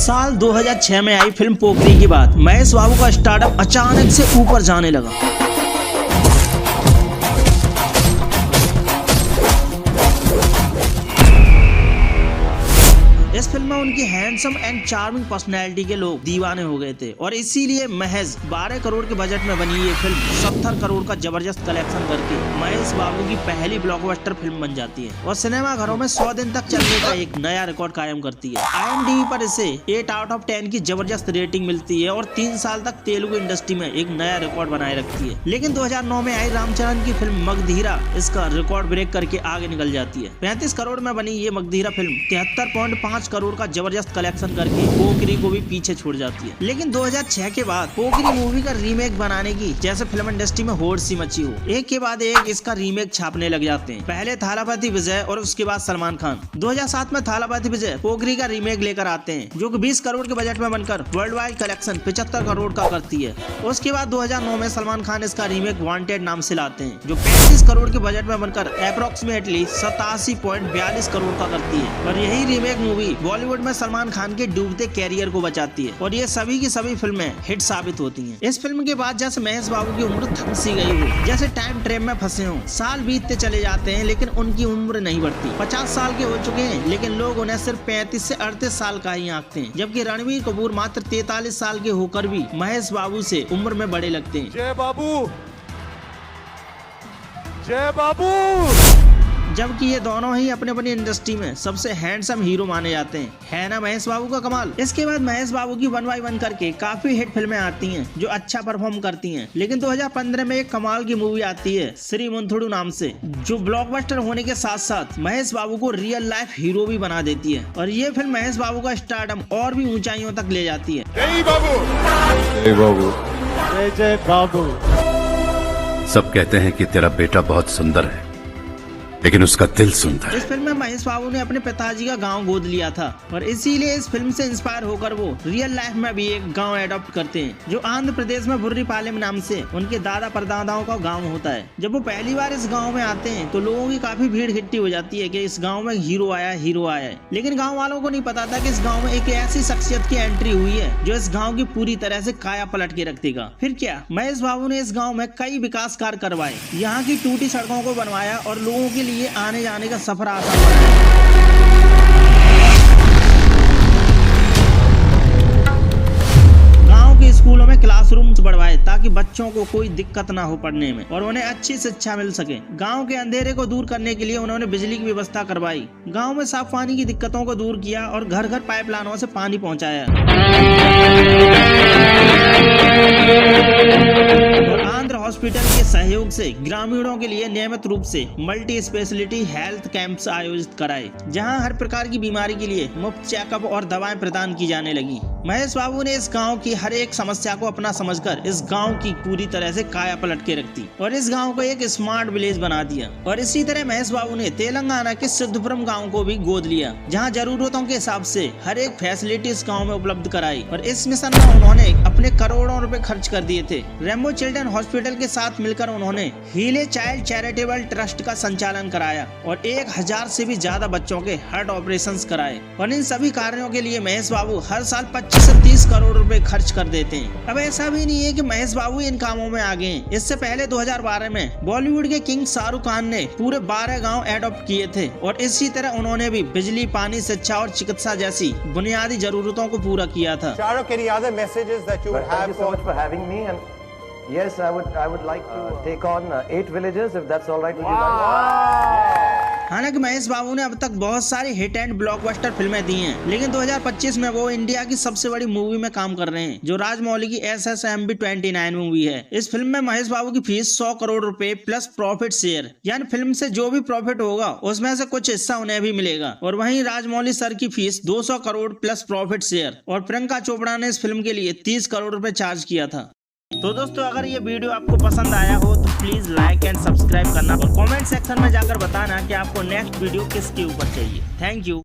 साल 2006 में आई फिल्म पोकरी के बाद महेश बाबू का स्टारडम अचानक से ऊपर जाने लगा। इस फिल्म में उनकी हैंडसम एंड चार्मिंग पर्सनैलिटी के लोग दीवाने हो गए थे और इसीलिए महज 12 करोड़ के बजट में बनी ये फिल्म 70 करोड़ का जबरदस्त कलेक्शन करके महेश बाबू की पहली ब्लॉकबस्टर फिल्म बन जाती है और सिनेमा घरों में 100 दिन तक चलने का एक नया रिकॉर्ड कायम करती है। IMDb पर इसे 8 आउट ऑफ 10 की जबरदस्त रेटिंग मिलती है और 3 साल तक तेलुगु इंडस्ट्री में एक नया रिकॉर्ड बनाए रखती है। लेकिन 2009 में आई रामचरण की फिल्म मगधीरा इसका रिकॉर्ड ब्रेक करके आगे निकल जाती है। 35 करोड़ में बनी ये मगधीरा फिल्म 73.5 करोड़ का जबरदस्त कलेक्शन करके पोकरी को भी पीछे छोड़ जाती है। लेकिन 2006 के बाद पोकरी मूवी का रीमेक बनाने की जैसे फिल्म इंडस्ट्री में होड़ सी मची हो, एक के बाद एक इसका रीमेक छापने लग जाते हैं। पहले थालापति विजय और उसके बाद सलमान खान। 2007 में थालापति विजय पोकरी का रीमेक लेकर आते हैं जो कि 20 करोड़ के बजट में बनकर वर्ल्ड वाइड कलेक्शन 75 करोड़ का करती है। उसके बाद 2009 में सलमान खान इसका रीमेक वांटेड नाम से लाते हैं जो 35 करोड़ के बजट में बनकर अप्रोक्सीमेटली 87.42 करोड़ का करती है और यही रीमेक मूवी बॉलीवुड में सलमान खान के डूबते कैरियर को बचाती है और ये सभी की सभी फिल्में हिट साबित होती हैं। इस फिल्म के बाद जैसे महेश बाबू की उम्र थम सी गई हो, जैसे टाइम ट्रेन में फंसे हो, साल बीतते चले जाते हैं लेकिन उनकी उम्र नहीं बढ़ती। 50 साल के हो चुके हैं लेकिन लोग उन्हें सिर्फ 35 से 38 साल का ही आंकते हैं, जबकि रणवीर कपूर मात्र 43 साल के होकर भी महेश बाबू से उम्र में बड़े लगते हैं। जय बाबू, जय बाबू। जबकि ये दोनों ही अपने अपनी इंडस्ट्री में सबसे हैंडसम हीरो माने जाते हैं। है ना महेश बाबू का कमाल। इसके बाद महेश बाबू की 1 बाय 1 करके काफी हिट फिल्में आती हैं जो अच्छा परफॉर्म करती हैं। लेकिन 2015 में एक कमाल की मूवी आती है श्री मुंथुडू नाम से, जो ब्लॉकबस्टर होने के साथ साथ महेश बाबू को रियल लाइफ हीरो भी बना देती है और ये फिल्म महेश बाबू का स्टारडम और भी ऊंचाइयों तक ले जाती है। जय बाबू, जय बाबू, जय जय बाबू। सब कहते हैं कि तेरा बेटा बहुत सुंदर है लेकिन उसका दिल सुंदर है। इस फिल्म में महेश बाबू ने अपने पिताजी का गांव गोद लिया था और इसीलिए इस फिल्म से इंस्पायर होकर वो रियल लाइफ में भी एक गांव एडॉप्ट करते हैं जो आंध्र प्रदेश में बुर्रीपालेम नाम से उनके दादा परदादाओं का गांव होता है। जब वो पहली बार इस गांव में आते हैं तो लोगों की काफी भीड़ इकट्ठी हो जाती है कि इस गाँव में हीरो आया है। लेकिन गाँव वालों को नहीं पता था कि इस गाँव में एक ऐसी शख्सियत की एंट्री हुई है जो इस गाँव की पूरी तरह से काया पलट के रख देगा। फिर क्या, महेश बाबू ने इस गाँव में कई विकास कार्य करवाए, यहाँ की टूटी सड़कों को बनवाया और लोगों के लिए आने जाने का सफर आसान बनाया। गांव के स्कूलों में क्लासरूम्स बढ़वाए ताकि बच्चों को कोई दिक्कत ना हो पढ़ने में और उन्हें अच्छी शिक्षा मिल सके। गांव के अंधेरे को दूर करने के लिए उन्होंने बिजली की व्यवस्था करवाई। गांव में साफ पानी की दिक्कतों को दूर किया और घर घर पाइपलाइनों से पानी पहुंचाया। आंध्र हॉस्पिटल के सहयोग से ग्रामीणों के लिए नियमित रूप से मल्टी स्पेशलिटी हेल्थ कैंप्स आयोजित कराए, जहां हर प्रकार की बीमारी के लिए मुफ्त चेकअप और दवाएं प्रदान की जाने लगी। महेश बाबू ने इस गांव की हर एक समस्या को अपना समझकर इस गांव की पूरी तरह से काया पलट के रख दी और इस गांव को एक स्मार्ट विलेज बना दिया। और इसी तरह महेश बाबू ने तेलंगाना के सिद्धपुरम गाँव को भी गोद लिया, जहाँ जरूरतों के हिसाब से हर एक फैसिलिटी इस गाँव में उपलब्ध कराई और इस मिशन में उन्होंने अपने करोड़ों रुपए खर्च कर दिए थे। रेम्बो चिल्ड्रन हॉस्पिटल के साथ मिलकर उन्होंने हीले चाइल्ड चैरिटेबल ट्रस्ट का संचालन कराया और 1000 से भी ज्यादा बच्चों के हार्ट ऑपरेशंस कराए और इन सभी कार्यों के लिए महेश बाबू हर साल 25 से 30 करोड़ रुपए खर्च कर देते हैं। अब ऐसा भी नहीं है कि महेश बाबू इन कामों में आगे हैं। इससे पहले 2012 में बॉलीवुड के किंग शाहरुख खान ने पूरे 12 गाँव एडॉप्ट किए थे और इसी तरह उन्होंने भी बिजली, पानी, शिक्षा और चिकित्सा जैसी बुनियादी जरूरतों को पूरा किया था। Shahrukh, any other messages that you would have? Thank you so much for having me. And yes, I would like to take on 8 villages if that's all right with you guys. हालांकि महेश बाबू ने अब तक बहुत सारी hit and blockbuster फिल्में दी हैं, लेकिन 2025 में वो इंडिया की सबसे बड़ी मूवी में काम कर रहे हैं जो राजमौली की SSMB 29 मूवी है। इस फिल्म में महेश बाबू की फीस 100 करोड़ रुपए प्लस प्रॉफिट शेयर, यानी फिल्म से जो भी प्रॉफिट होगा उसमें से कुछ हिस्सा उन्हें भी मिलेगा। और वहीं राजमौली सर की fees 200 crore plus profit share और प्रियंका चोपड़ा ने इस फिल्म के लिए 30 करोड़ रुपए चार्ज किया था। तो दोस्तों, अगर ये वीडियो आपको पसंद आया हो तो प्लीज लाइक एंड सब्सक्राइब करना और कमेंट सेक्शन में जाकर बताना कि आपको नेक्स्ट वीडियो किसके ऊपर चाहिए। Thank you.